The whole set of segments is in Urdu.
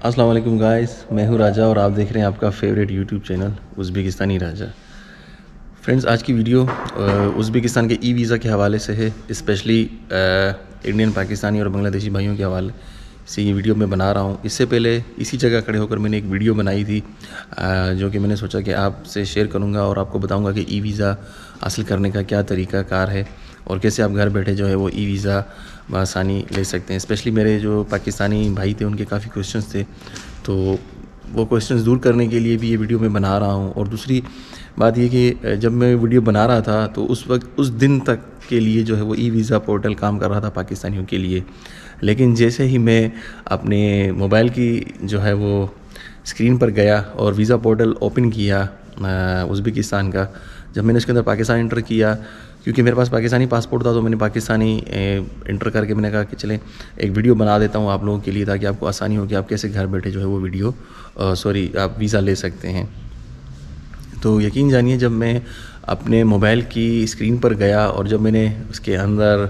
السلام علیکم گائز، میں ہوں راجہ اور آپ دیکھ رہے ہیں آپ کا فیوریٹ یوٹیوب چینل ازبکستانی راجہ. فرینڈز، آج کی ویڈیو ازبکستان کے ای ویزا کے حوالے سے ہے. اسپیشلی انڈین، پاکستانی اور بنگلہ دیشی بھائیوں کے حوالے سے یہ ویڈیو میں بنا رہا ہوں. اس سے پہلے اسی جگہ کھڑے ہو کر میں نے ایک ویڈیو بنائی تھی جو کہ میں نے سوچا کہ آپ سے شیئر کروں گا اور آپ کو بتاؤں گا کہ ای ویزا حاصل کرنے کا کیا طریقہ کار ہے اور کیسے آپ گھر بیٹھے جو ہے وہ ای ویزا بآسانی لے سکتے ہیں. اسپیشلی میرے جو پاکستانی بھائی تھے ان کے کافی کویشچنس تھے، تو وہ کویشچنس دور کرنے کے لیے بھی یہ ویڈیو میں بنا رہا ہوں. اور دوسری بات یہ کہ جب میں ویڈیو بنا رہا تھا تو اس وقت اس دن تک کے لیے جو ہے وہ ای ویزا پورٹل کام کر رہا تھا پاکستانیوں کے لیے. لیکن جیسے ہی میں اپنے موبائل کی جو ہے وہ اسکرین پر گیا اور ویزا پورٹل اوپن کیا ازبکستان کا، جب میں نے اس کے اندر پاکستان انٹر کیا، کیونکہ میرے پاس پاکستانی پاسپورٹ تھا تو میں نے پاکستانی انٹر کر کے میں نے کہا کہ چلیں ایک ویڈیو بنا دیتا ہوں آپ لوگوں کے لیے تاکہ آپ کو آسانی ہو کہ آپ کیسے گھر بیٹھے جو ہے وہ آپ ویزا لے سکتے ہیں. تو یقین جانیے، جب میں اپنے موبائل کی اسکرین پر گیا اور جب میں نے اس کے اندر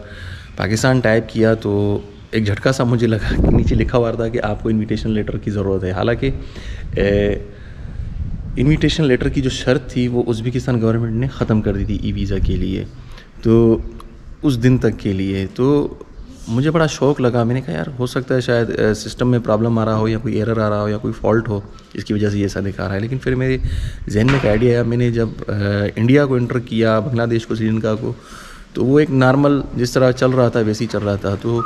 پاکستان ٹائپ کیا تو ایک جھٹکا سا مجھے لگا کہ نیچے لکھا ہوا تھا کہ آپ کو انویٹیشن لیٹر کی ضرورت ہے. حالانکہ انویٹیشن لیٹر کی جو شرط تھی وہ ازبکستان گورنمنٹ نے ختم کر دی تھی ای ویزا کے لیے، تو اس دن تک کے لیے. تو مجھے بڑا شوق لگا. میں نے کہا یار ہو سکتا ہے شاید سسٹم میں پرابلم آ رہا ہو یا کوئی ایرر آ رہا ہو یا کوئی فالٹ ہو جس کی وجہ سے یہ ایسا دکھا رہا ہے. لیکن پھر میرے ذہن میں ایک آئیڈیا آیا. میں نے جب انڈیا کو انٹر کیا، بنگلہ دیش کو، سری لنکا کو، تو وہ ایک نارمل جس طرح چل رہا تھا ویسے ہی چل رہا تھا. تو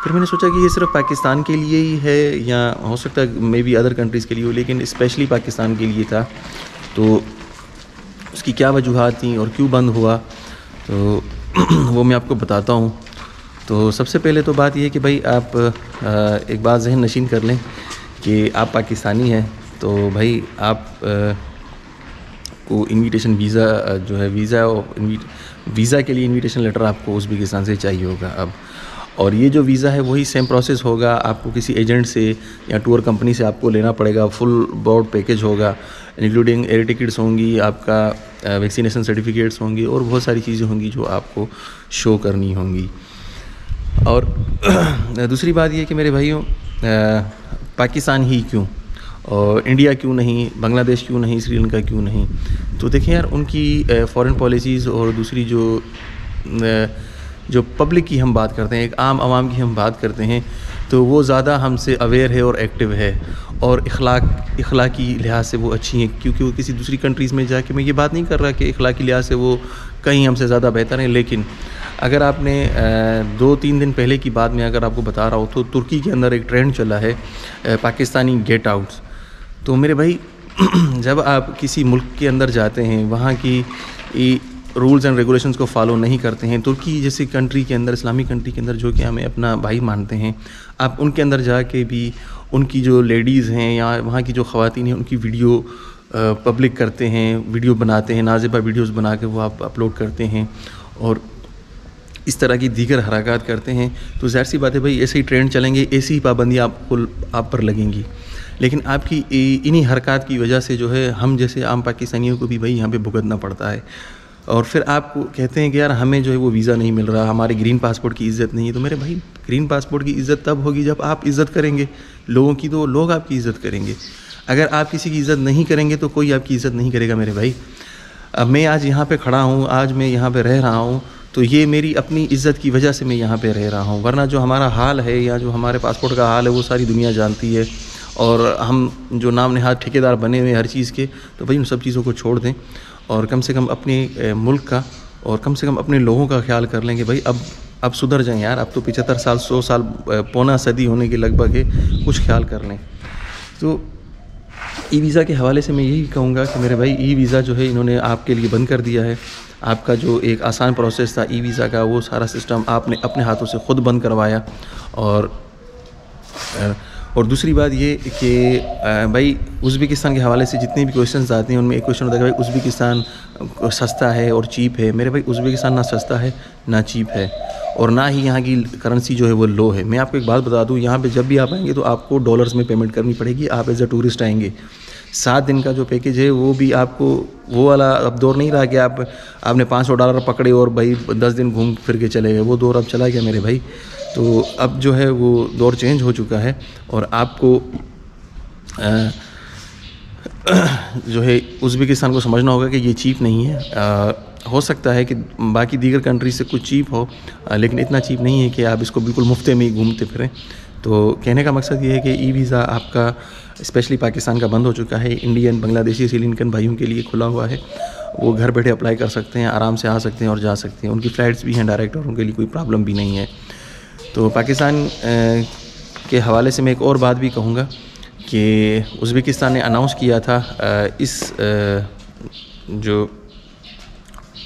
پھر میں نے سوچا کہ یہ صرف پاکستان کے لیے ہی ہے یا ہو سکتا ہے مے بی ادر کنٹریز کے لیے ہو، لیکن اسپیشلی پاکستان کے لیے تھا. تو اس کی کیا وجوہات تھیں اور کیوں بند ہوا تو وہ میں آپ کو بتاتا ہوں. تو سب سے پہلے تو بات یہ ہے کہ بھائی آپ ایک بات ذہن نشین کر لیں کہ آپ پاکستانی ہیں تو بھائی آپ کو انویٹیشن ویزا جو ہے ویزا کے لیے انویٹیشن لیٹر آپ کو ازبکستان سے چاہیے ہوگا اب. اور یہ جو ویزا ہے وہی سیم پروسیس ہوگا. آپ کو کسی ایجنٹ سے یا ٹور کمپنی سے آپ کو لینا پڑے گا. فل بورڈ پیکج ہوگا، انکلوڈنگ ایئر ٹکٹس ہوں گی، آپ کا ویکسینیشن سرٹیفکیٹس ہوں گی اور بہت ساری چیزیں ہوں گی جو آپ کو شو کرنی ہوں گی. اور دوسری بات یہ کہ میرے بھائیوں، پاکستان ہی کیوں اور انڈیا کیوں نہیں، بنگلہ دیش کیوں نہیں، سری لنکا کیوں نہیں؟ تو دیکھیں یار، ان کی فارن پالیسیز اور دوسری جو پبلک کی ہم بات کرتے ہیں، ایک عام عوام کی ہم بات کرتے ہیں، تو وہ زیادہ ہم سے اویئر ہے اور ایکٹیو ہے اور اخلاقی لحاظ سے وہ اچھی ہیں. کیونکہ وہ کسی دوسری کنٹریز میں جا کے، میں یہ بات نہیں کر رہا کہ اخلاقی لحاظ سے وہ کہیں ہم سے زیادہ بہتر ہیں، لیکن اگر آپ نے 2-3 دن پہلے کی بات میں اگر آپ کو بتا رہا ہوں تو ترکی کے اندر ایک ٹرینڈ چلا ہے پاکستانی گیٹ آؤٹس. تو میرے بھائی، جب آپ کسی ملک کے اندر جاتے ہیں، وہاں کی رولز اینڈ ریگولیشنز کو فالو نہیں کرتے ہیں، ترکی جیسی کنٹری کے اندر، اسلامی کنٹری کے اندر جو کہ ہمیں اپنا بھائی مانتے ہیں، آپ ان کے اندر جا کے بھی ان کی جو لیڈیز ہیں یا وہاں کی جو خواتین ہیں ان کی ویڈیو پبلک کرتے ہیں، ویڈیو بناتے ہیں، نازیبا ویڈیوز بنا کے وہ آپ اپلوڈ کرتے ہیں اور اس طرح کی دیگر حرکات کرتے ہیں. تو ظاہر سی بات ہے بھائی، ایسے ہی ٹرینڈ چلیں گے، ایسی ہی پابندیاں آپ پر لگیں گی. لیکن آپ کی انہی حرکات کی وجہ سے جو ہے ہم جیسے عام پاکستانیوں کو بھی بھائی یہاں پہ بھگتنا پڑتا ہے. اور پھر آپ کو کہتے ہیں کہ یار ہمیں جو ہے وہ ویزا نہیں مل رہا، ہمارے گرین پاسپورٹ کی عزت نہیں ہے. تو میرے بھائی، گرین پاسپورٹ کی عزت تب ہوگی جب آپ عزت کریں گے لوگوں کی، تو لوگ آپ کی عزت کریں گے. اگر آپ کسی کی عزت نہیں کریں گے تو کوئی آپ کی عزت نہیں کرے گا. میرے بھائی، اب میں آج یہاں پہ کھڑا ہوں، آج میں یہاں پہ رہ رہا ہوں، تو یہ میری اپنی عزت کی وجہ سے میں یہاں پہ رہ رہا ہوں. ورنہ جو ہمارا حال ہے یا جو ہمارے پاسپورٹ کا حال ہے وہ ساری دنیا جانتی ہے. اور ہم جو نام نہاد ٹھیکیدار بنے ہوئے ہر چیز کے، تو بھائی ان سب چیزوں کو چھوڑ دیں اور کم سے کم اپنے ملک کا اور کم سے کم اپنے لوگوں کا خیال کر لیں کہ بھائی اب سدھر جائیں یار. اب تو 75 سال، 100 سال، پونا صدی ہونے کے لگ بھگ ہے، کچھ خیال کر لیں. تو ای ویزا کے حوالے سے میں یہی کہوں گا کہ میرے بھائی، ای ویزا جو ہے انہوں نے آپ کے لیے بند کر دیا ہے. آپ کا جو ایک آسان پروسیس تھا ای ویزا کا، وہ سارا سسٹم آپ نے اپنے ہاتھوں سے خود بند کروایا. اور دوسری بات یہ کہ بھائی، ازبکستان کے حوالے سے جتنے بھی کویشچنز آتے ہیں ان میں ایک کویشچن ہوتا ہے کہ بھائی ازبکستان سستا ہے اور چیپ ہے. میرے بھائی، ازبکستان نہ سستا ہے نہ چیپ ہے اور نہ ہی یہاں کی کرنسی جو ہے وہ لو ہے. میں آپ کو ایک بات بتا دوں، یہاں پہ جب بھی آپ آئیں گے تو آپ کو ڈالرز میں پیمنٹ کرنی پڑے گی. آپ ایز اے ٹورسٹ آئیں گے، 7 دن کا جو پیکج ہے وہ بھی آپ کو وہ والا اب دور نہیں رہا کہ آپ نے $500 پکڑے اور بھائی 10 دن گھوم پھر کے چلے گئے. وہ دور اب چلا گیا میرے بھائی. تو اب جو ہے وہ دور چینج ہو چکا ہے اور آپ کو جو ہے ازبکستان کو سمجھنا ہوگا کہ یہ چیپ نہیں ہے. ہو سکتا ہے کہ باقی دیگر کنٹری سے کچھ چیپ ہو, لیکن اتنا چیپ نہیں ہے کہ آپ اس کو بالکل مفت میں ہی گھومتے پھریں. تو کہنے کا مقصد یہ ہے کہ ای ویزا آپ کا اسپیشلی پاکستان کا بند ہو چکا ہے, انڈین, بنگلہ دیشی, سری لنکن بھائیوں کے لیے کھلا ہوا ہے. وہ گھر بیٹھے اپلائی کر سکتے ہیں, آرام سے آ سکتے ہیں اور جا سکتے ہیں. ان کی فلائٹس بھی ہیں ڈائریکٹ اور ان کے لیے کوئی پرابلم بھی نہیں ہے. تو پاکستان کے حوالے سے میں ایک اور بات بھی کہوں گا کہ ازبکستان نے اناؤنس کیا تھا اس جو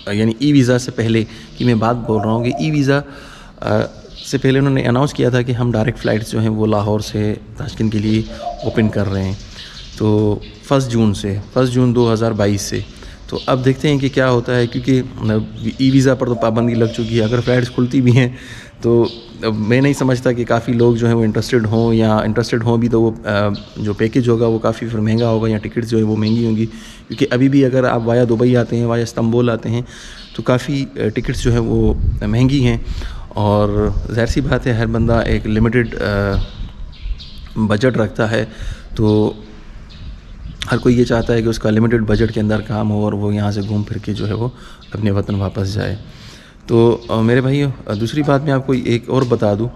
یعنی ای ویزا سے پہلے کی میں بات بول رہا ہوں کہ ای ویزا سے پہلے انہوں نے اناؤنس کیا تھا کہ ہم ڈائریکٹ فلائٹس جو ہیں وہ لاہور سے تاشکند کے لیے اوپن کر رہے ہیں. تو 1 جون 2022 سے. تو اب دیکھتے ہیں کہ کیا ہوتا ہے, کیونکہ ای ویزا پر تو پابندی لگ چکی ہے. اگر فلائٹس کھلتی بھی ہیں تو میں نہیں سمجھتا کہ کافی لوگ جو ہیں وہ انٹرسٹڈ ہوں, یا انٹرسٹڈ ہوں بھی تو وہ جو پیکیج ہوگا وہ کافی پھر مہنگا ہوگا, یا ٹکٹس جو ہے وہ مہنگی ہوں گی. کیونکہ ابھی بھی اگر آپ وایا دبئی آتے ہیں, وایا استنبول آتے ہیں, تو کافی ٹکٹس جو ہیں وہ مہنگی ہیں. اور ظاہر سی بات ہے ہر بندہ ایک لمیٹڈ بجٹ رکھتا ہے, تو ہر کوئی یہ چاہتا ہے کہ اس کا لمیٹڈ بجٹ کے اندر کام ہو اور وہ یہاں سے گھوم پھر کے جو ہے وہ اپنے وطن واپس جائے. تو میرے بھائیو, دوسری بات میں آپ کو ایک اور بتا دوں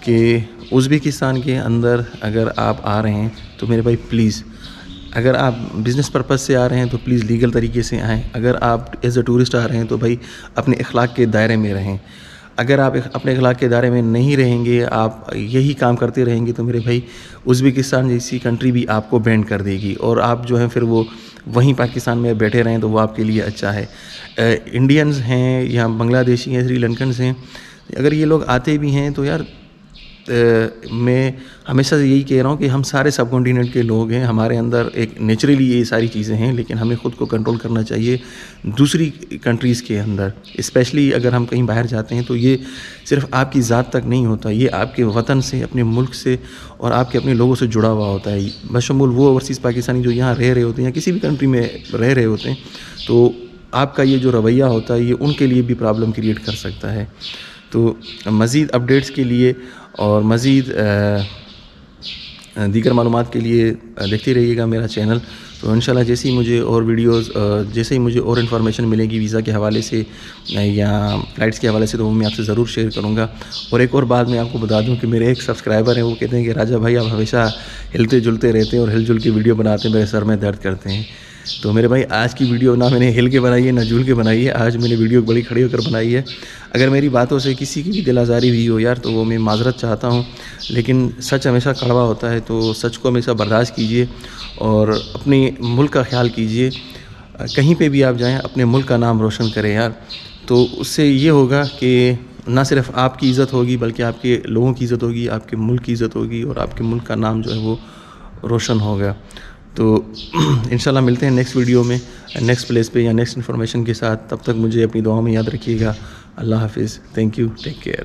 کہ ازبکستان کے اندر اگر آپ آ رہے ہیں تو میرے بھائی پلیز, اگر آپ بزنس پرپز سے آ رہے ہیں تو پلیز لیگل طریقے سے آئیں. اگر آپ ایز اے ٹورسٹ آ رہے ہیں تو بھائی اپنے اخلاق کے دائرے میں رہیں. اگر آپ اپنے اخلاق کے دائرے میں نہیں رہیں گے, آپ یہی کام کرتے رہیں گے, تو میرے بھائی ازبکستان جیسی کنٹری بھی آپ کو بینڈ کر دے گی, اور آپ جو ہیں پھر وہ وہیں پاکستان میں بیٹھے رہیں تو وہ آپ کے لیے اچھا ہے. انڈینز ہیں یا بنگلہ دیشی ہیں, سری لنکنز ہیں, اگر یہ لوگ آتے بھی ہیں تو یار میں ہمیشہ سے یہی کہہ رہا ہوں کہ ہم سارے سب کانٹیننٹ کے لوگ ہیں, ہمارے اندر ایک نیچرلی یہ ساری چیزیں ہیں, لیکن ہمیں خود کو کنٹرول کرنا چاہیے دوسری کنٹریز کے اندر. اسپیشلی اگر ہم کہیں باہر جاتے ہیں تو یہ صرف آپ کی ذات تک نہیں ہوتا, یہ آپ کے وطن سے, اپنے ملک سے اور آپ کے اپنے لوگوں سے جڑا ہوا ہوتا ہے. بشمول وہ اوورسیز پاکستانی جو یہاں رہ رہے ہوتے ہیں یا کسی بھی کنٹری میں رہ رہے ہوتے ہیں, تو آپ کا یہ جو رویہ ہوتا ہے یہ ان کے لیے بھی پرابلم کریٹ کر سکتا ہے. تو مزید اپڈیٹس کے لیے اور مزید دیگر معلومات کے لیے دیکھتے رہیے گا میرا چینل. تو انشاءاللہ جیسے ہی مجھے اور ویڈیوز, جیسے ہی مجھے اور انفارمیشن ملے گی ویزا کے حوالے سے یا فلائٹس کے حوالے سے, تو وہ میں آپ سے ضرور شیئر کروں گا. اور ایک اور بات میں آپ کو بتا دوں کہ میرے ایک سبسکرائبر ہیں, وہ کہتے ہیں کہ راجہ بھائی آپ ہمیشہ ہلتے جلتے رہتے ہیں اور ہل جل کے ویڈیو بناتے ہیں, میرے سر میں درد کرتے ہیں. تو میرے بھائی آج کی ویڈیو نہ میں نے ہل کے بنائی ہے نہ جھول کے بنائی ہے, آج میں نے ویڈیو بڑی کھڑی ہو کر بنائی ہے. اگر میری باتوں سے کسی کی بھی دل آزاری ہوئی ہو یار, تو وہ میں معذرت چاہتا ہوں, لیکن سچ ہمیشہ کڑوا ہوتا ہے, تو سچ کو ہمیشہ برداشت کیجیے اور اپنے ملک کا خیال کیجیے. کہیں پہ بھی آپ جائیں اپنے ملک کا نام روشن کریں یار, تو اس سے یہ ہوگا کہ نہ صرف آپ کی عزت ہوگی بلکہ آپ کے لوگوں کی عزت ہوگی, آپ کے ملک کی عزت ہوگی, اور آپ کے ملک کا نام جو ہے وہ روشن ہوگا. تو انشاءاللہ ملتے ہیں نیکسٹ ویڈیو میں, نیکسٹ پلیس پہ یا نیکسٹ انفارمیشن کے ساتھ. تب تک مجھے اپنی دعاؤں میں یاد رکھیے گا. اللہ حافظ. Thank you. Take care.